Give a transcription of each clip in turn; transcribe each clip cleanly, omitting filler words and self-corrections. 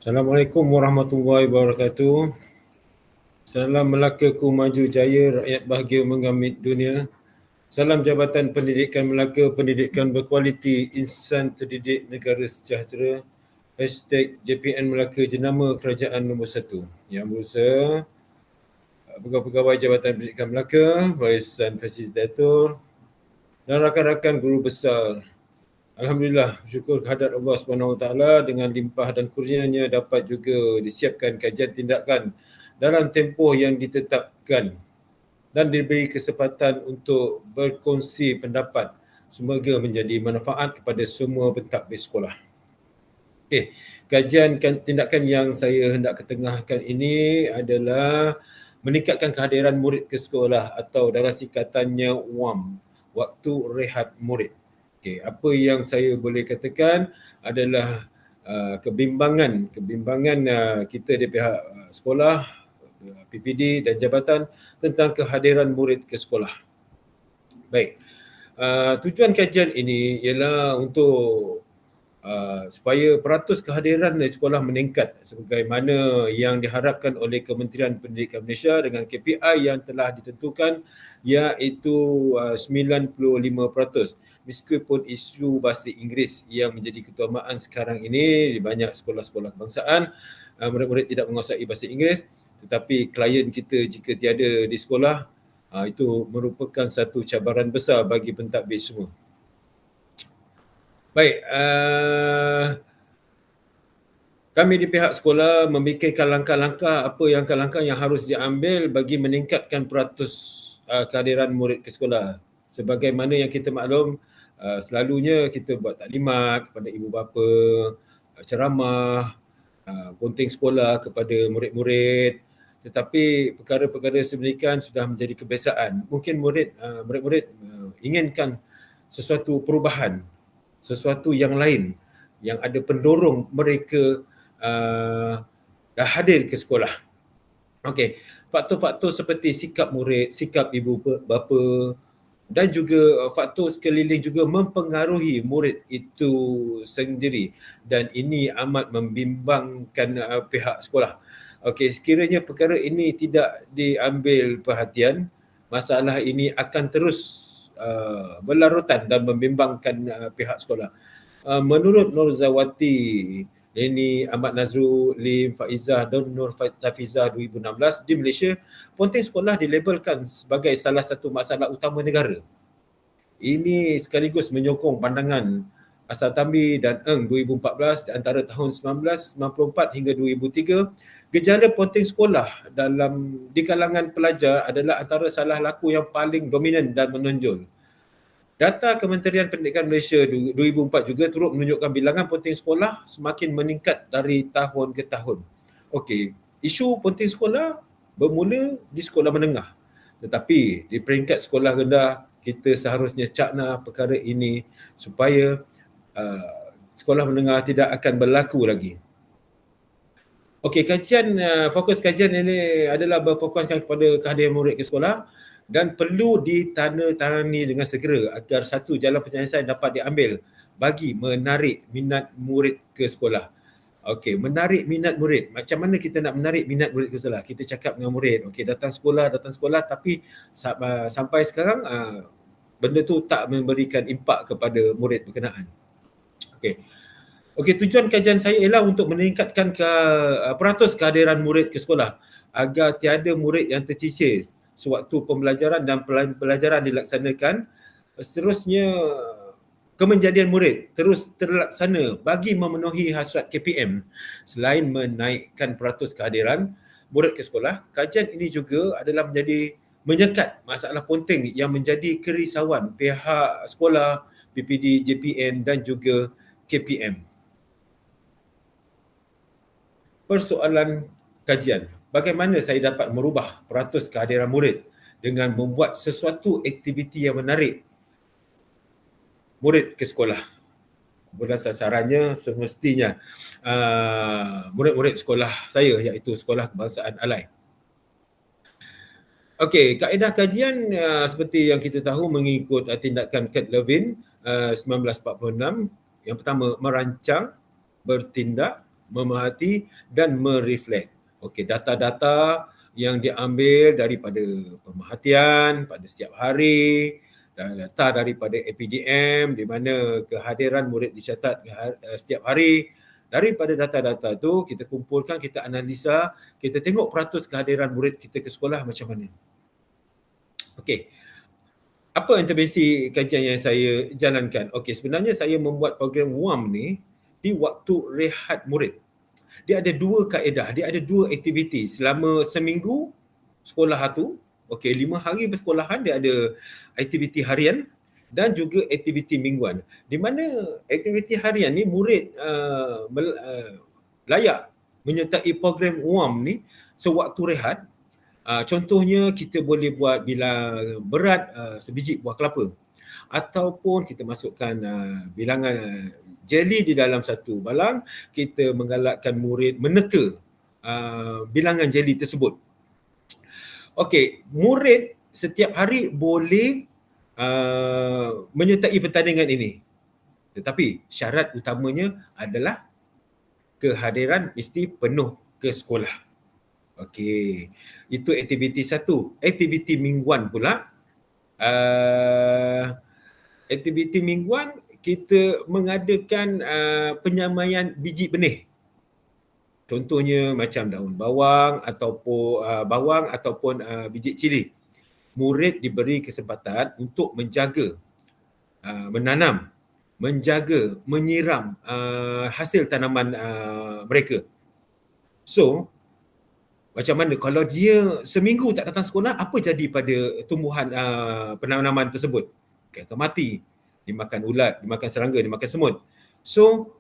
Assalamualaikum warahmatullahi wabarakatuh. Salam Melaka ku maju jaya, rakyat bahagia mengamit dunia. Salam Jabatan Pendidikan Melaka, pendidikan berkualiti, insan terdidik, negara sejahtera. #JPN Melaka, jenama kerajaan nombor 1. Yang berusaha pegawai-pegawai Jabatan Pendidikan Melaka, barisan fasilitator dan rakan-rakan guru besar. Alhamdulillah, syukur kehadrat Allah SWT dengan limpah dan kurnianya dapat juga disiapkan kajian tindakan dalam tempoh yang ditetapkan dan diberi kesempatan untuk berkongsi pendapat. Semoga menjadi manfaat kepada semua pentadbir sekolah. Okey, kajian tindakan yang saya hendak ketengahkan ini adalah meningkatkan kehadiran murid ke sekolah atau dalam singkatannya WAM, waktu rehat murid. Okey, apa yang saya boleh katakan adalah kebimbangan kita di pihak sekolah, PPD dan jabatan tentang kehadiran murid ke sekolah. Baik, tujuan kajian ini ialah untuk supaya peratus kehadiran di sekolah meningkat sebagaimana yang diharapkan oleh Kementerian Pendidikan Malaysia dengan KPI yang telah ditentukan, iaitu 95%. Meskipun isu bahasa Inggeris yang menjadi keutamaan sekarang ini di banyak sekolah-sekolah kebangsaan, murid-murid tidak menguasai bahasa Inggeris, tetapi klien kita jika tiada di sekolah, itu merupakan satu cabaran besar bagi pentadbir semua. Baik, kami di pihak sekolah memikirkan langkah-langkah yang harus diambil bagi meningkatkan peratus kehadiran murid ke sekolah. Sebagaimana yang kita maklum, selalunya kita buat taklimat kepada ibu bapa, ceramah, ponteng sekolah kepada murid-murid. Tetapi perkara-perkara sedemikian sudah menjadi kebiasaan. Mungkin murid-murid inginkan sesuatu perubahan, sesuatu yang lain yang ada pendorong mereka dah hadir ke sekolah. Okey, faktor-faktor seperti sikap murid, sikap ibu bapa dan juga faktor sekeliling juga mempengaruhi murid itu sendiri, dan ini amat membimbangkan pihak sekolah. Okey, sekiranya perkara ini tidak diambil perhatian, masalah ini akan terus berlarutan dan membimbangkan pihak sekolah. Menurut Nur Zawati, Leni, Ahmad Nazrul, Lim, Faizah dan Nur Tafizah 2016, di Malaysia, ponteng sekolah dilabelkan sebagai salah satu masalah utama negara. Ini sekaligus menyokong pandangan Asal Tambi dan Eng 2014 di antara tahun 1994 hingga 2003, gejala ponteng sekolah di kalangan pelajar adalah antara salah laku yang paling dominan dan menonjol. Data Kementerian Pendidikan Malaysia 2004 juga turut menunjukkan bilangan ponteng sekolah semakin meningkat dari tahun ke tahun. Okey, isu ponteng sekolah bermula di sekolah menengah. Tetapi di peringkat sekolah rendah, kita seharusnya cakna perkara ini supaya sekolah menengah tidak akan berlaku lagi. Okey, fokus kajian ini adalah berfokuskan kepada kehadiran murid ke sekolah dan perlu ditandatangani dengan segera agar satu jalan penyelesaian dapat diambil bagi menarik minat murid ke sekolah. Okey, menarik minat murid. Macam mana kita nak menarik minat murid ke sekolah? Kita cakap dengan murid, okey, datang sekolah, tapi sampai sekarang benda tu tak memberikan impak kepada murid berkenaan. Okey, tujuan kajian saya ialah untuk meningkatkan peratus kehadiran murid ke sekolah agar tiada murid yang tercicir sewaktu pembelajaran dan pelajaran dilaksanakan. Seterusnya, kemenjadian murid terus terlaksana bagi memenuhi hasrat KPM. Selain menaikkan peratus kehadiran murid ke sekolah, kajian ini juga adalah menyekat masalah ponteng yang menjadi kerisauan pihak sekolah, PPD, JPN dan juga KPM. Persoalan kajian, bagaimana saya dapat merubah peratus kehadiran murid dengan membuat sesuatu aktiviti yang menarik murid ke sekolah. Kemudian sasarannya semestinya murid-murid sekolah saya, iaitu Sekolah Kebangsaan Alai. Okey, kaedah kajian seperti yang kita tahu mengikut tindakan Kurt Lewin 1946. Yang pertama, merancang, bertindak, memerhati dan mereflect. Okey, data-data yang diambil daripada pemerhatian pada setiap hari, data daripada APDM di mana kehadiran murid dicatat setiap hari. Daripada data-data tu kita kumpulkan, kita analisa, kita tengok peratus kehadiran murid kita ke sekolah macam mana. Okey. Apa intervensi kajian yang saya jalankan? Okey, sebenarnya saya membuat program WAM ni di waktu rehat murid. Dia ada dua kaedah, dia ada dua aktiviti selama seminggu sekolah tu. Okey, 5 hari bersekolahan dia ada aktiviti harian dan juga aktiviti mingguan. Di mana aktiviti harian ni murid layak menyertai program WAM ni sewaktu rehat. Contohnya kita boleh buat bila berat sebiji buah kelapa, ataupun kita masukkan bilangan jeli di dalam satu balang, kita menggalakkan murid meneka bilangan jeli tersebut. Okey, murid setiap hari boleh menyertai pertandingan ini. Tetapi syarat utamanya adalah kehadiran mesti penuh ke sekolah. Okey, itu aktiviti satu. Aktiviti mingguan pula. Aktiviti mingguan kita mengadakan penyamaian biji benih. Contohnya macam daun bawang ataupun biji cili. Murid diberi kesempatan untuk menjaga, menanam, menjaga, menyiram hasil tanaman mereka. So, macam mana kalau dia seminggu tak datang sekolah, apa jadi pada tumbuhan penanaman tersebut? Akan mati, dimakan ulat, dimakan serangga, dimakan semut. So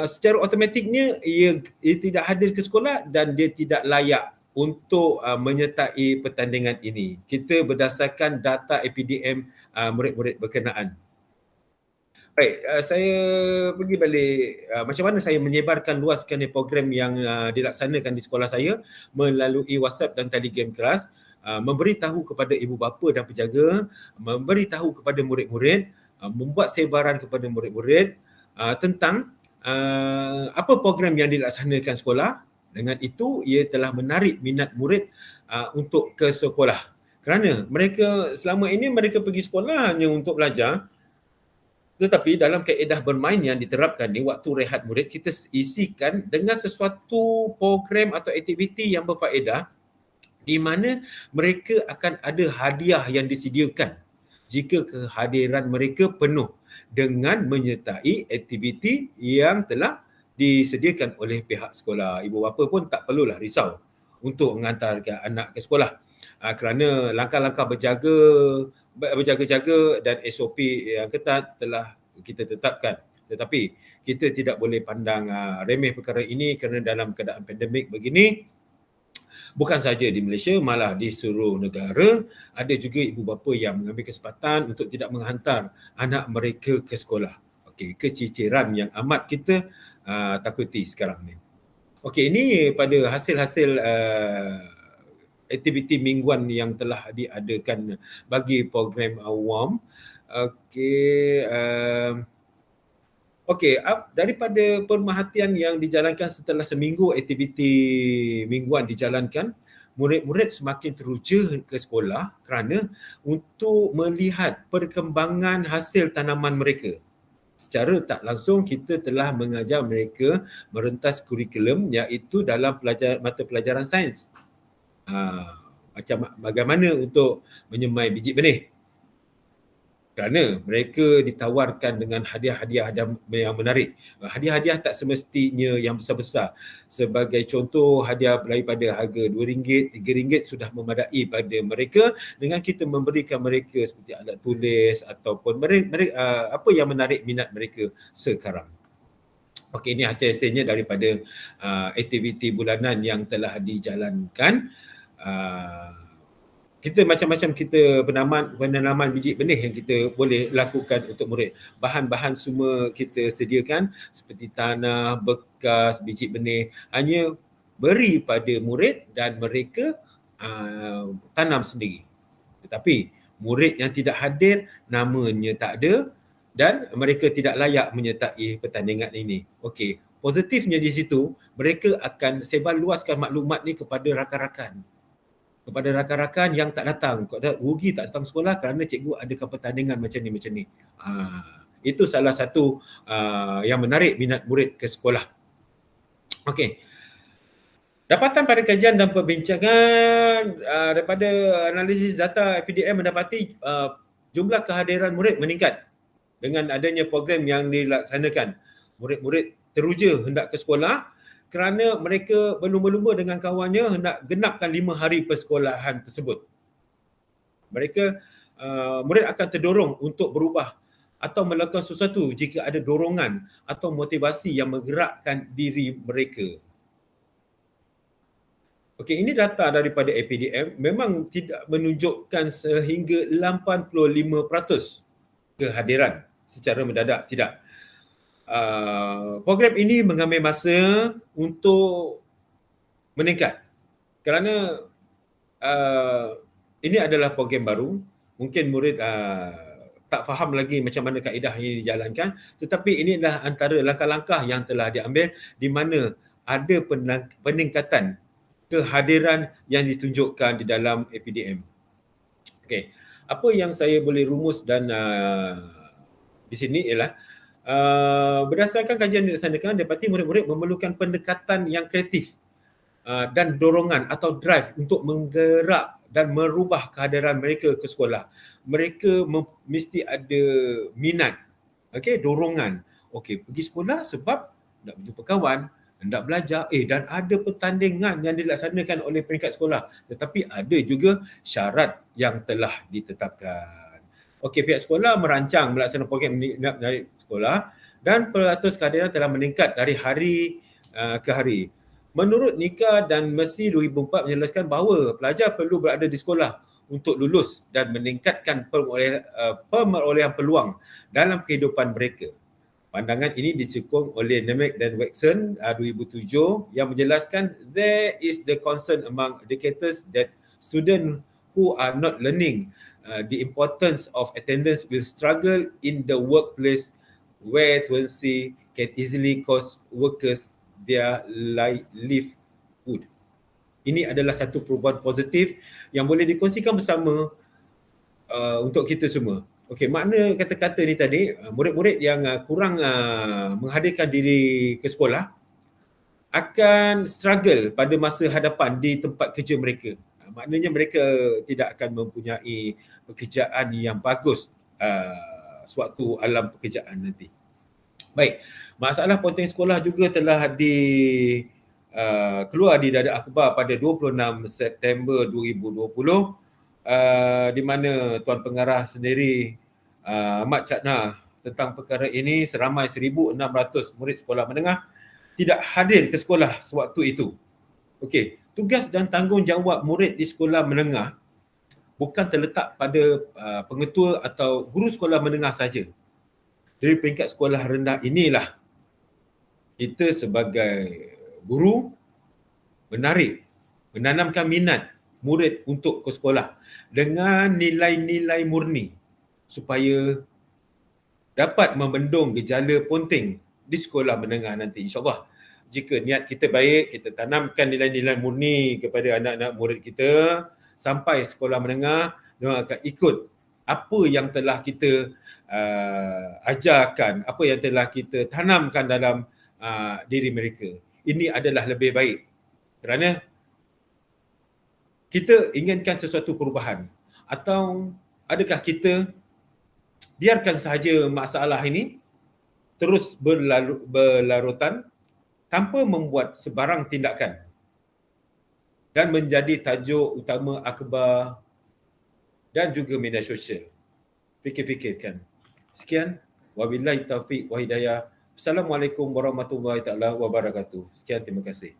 secara automatiknya ia tidak hadir ke sekolah dan dia tidak layak untuk menyertai pertandingan ini. Kita berdasarkan data APDM murid-murid berkenaan. Baik, saya pergi balik macam mana saya menyebarkan luaskan program yang dilaksanakan di sekolah saya melalui WhatsApp dan Telegram kelas, memberitahu kepada ibu bapa dan penjaga, memberitahu kepada murid-murid, membuat sebaran kepada murid-murid tentang apa program yang dilaksanakan sekolah. Dengan itu ia telah menarik minat murid untuk ke sekolah. Kerana mereka selama ini mereka pergi sekolah hanya untuk belajar. Tetapi dalam kaedah bermain yang diterapkan ni, waktu rehat murid, kita isikan dengan sesuatu program atau aktiviti yang berfaedah di mana mereka akan ada hadiah yang disediakan jika kehadiran mereka penuh dengan menyertai aktiviti yang telah disediakan oleh pihak sekolah. Ibu bapa pun tak perlulah risau untuk menghantarkan anak ke sekolah kerana langkah-langkah berjaga-jaga dan SOP yang ketat telah kita tetapkan. Tetapi kita tidak boleh pandang remeh perkara ini kerana dalam keadaan pandemik begini, bukan saja di Malaysia, malah di seluruh negara, ada juga ibu bapa yang mengambil kesempatan untuk tidak menghantar anak mereka ke sekolah. Okey, keciciran yang amat kita takuti sekarang ni. Okey, ini pada hasil-hasil aktiviti mingguan yang telah diadakan bagi program WAM. Okey, daripada pemerhatian yang dijalankan setelah seminggu aktiviti mingguan dijalankan, murid-murid semakin teruja ke sekolah kerana untuk melihat perkembangan hasil tanaman mereka. Secara tak langsung kita telah mengajar mereka merentas kurikulum iaitu dalam mata pelajaran sains. Macam bagaimana untuk menyemai biji benih. Kerana mereka ditawarkan dengan hadiah-hadiah yang menarik. Hadiah-hadiah tak semestinya yang besar-besar. Sebagai contoh, hadiah daripada harga RM2, RM3 sudah memadai pada mereka dengan kita memberikan mereka seperti alat tulis ataupun apa yang menarik minat mereka sekarang. Okey, ini hasil-hasilnya daripada aktiviti bulanan yang telah dijalankan. Kita macam-macam kita penanaman biji benih yang kita boleh lakukan untuk murid. Bahan-bahan semua kita sediakan seperti tanah, bekas, biji benih. Hanya beri pada murid dan mereka tanam sendiri. Tetapi murid yang tidak hadir, namanya tak ada dan mereka tidak layak menyertai pertandingan ini. Okey, positifnya di situ, mereka akan sebar luaskan maklumat ni kepada rakan-rakan. Kepada rakan-rakan yang tak datang. Rugi tak datang sekolah kerana cikgu adakan pertandingan macam ni. Itu salah satu yang menarik minat murid ke sekolah. Okey. Dapatan pada kajian dan perbincangan daripada analisis data APDM mendapati jumlah kehadiran murid meningkat dengan adanya program yang dilaksanakan. Murid-murid teruja hendak ke sekolah kerana mereka berlumba-lumba dengan kawannya hendak genapkan 5 hari persekolahan tersebut. Murid akan terdorong untuk berubah atau melakukan sesuatu jika ada dorongan atau motivasi yang menggerakkan diri mereka. Okey, ini data daripada APDM memang tidak menunjukkan sehingga 85% kehadiran secara mendadak, tidak. Program ini mengambil masa untuk meningkat kerana ini adalah program baru. Mungkin murid tak faham lagi macam mana kaedah ini dijalankan, tetapi ini adalah antara langkah-langkah yang telah diambil di mana ada peningkatan kehadiran yang ditunjukkan di dalam APDM. Okey, apa yang saya boleh rumus dan di sini ialah berdasarkan kajian yang dilaksanakan, dapati murid-murid memerlukan pendekatan yang kreatif dan dorongan atau drive untuk menggerak dan merubah kehadiran mereka ke sekolah. Mereka mesti ada minat, dorongan. Pergi sekolah sebab nak berjumpa kawan, hendak belajar, dan ada pertandingan yang dilaksanakan oleh peringkat sekolah. Tetapi ada juga syarat yang telah ditetapkan. Pihak sekolah merancang melaksanakan program menarik sekolah dan peratus kehadiran telah meningkat dari hari ke hari. Menurut Nika dan Mercy 2004 menjelaskan bahawa pelajar perlu berada di sekolah untuk lulus dan meningkatkan perolehan peluang dalam kehidupan mereka. Pandangan ini disokong oleh Nemec dan Watson 2007 yang menjelaskan there is the concern among educators that students who are not learning the importance of attendance will struggle in the workplace where truancy can easily cost workers their livelihood. Ini adalah satu perubahan positif yang boleh dikongsikan bersama untuk kita semua. Makna kata-kata ni tadi, murid-murid yang kurang menghadirkan diri ke sekolah akan struggle pada masa hadapan di tempat kerja mereka. Maknanya mereka tidak akan mempunyai pekerjaan yang bagus sewaktu alam pekerjaan nanti. Baik, masalah ponteng sekolah juga telah keluar di Dada Akhbar pada 26 September 2020 di mana Tuan Pengarah sendiri Ahmad Cakna tentang perkara ini. Seramai 1,600 murid sekolah menengah tidak hadir ke sekolah sewaktu itu. Tugas dan tanggungjawab murid di sekolah menengah bukan terletak pada pengetua atau guru sekolah menengah saja. Dari peringkat sekolah rendah inilah kita sebagai guru menanamkan minat murid untuk ke sekolah dengan nilai-nilai murni supaya dapat membendung gejala ponteng di sekolah menengah nanti, insyaAllah. Jika niat kita baik, kita tanamkan nilai-nilai murni kepada anak-anak murid kita sampai sekolah menengah, mereka akan ikut apa yang telah kita ajarkan, apa yang telah kita tanamkan dalam diri mereka. Ini adalah lebih baik kerana kita inginkan sesuatu perubahan, atau adakah kita biarkan sahaja masalah ini terus berlarutan tanpa membuat sebarang tindakan dan menjadi tajuk utama akhbar dan juga media sosial. Fikir-fikirkan. Sekian, wabillahi taufiq wa hidayah. Assalamualaikum warahmatullahi taala wabarakatuh. Sekian, terima kasih.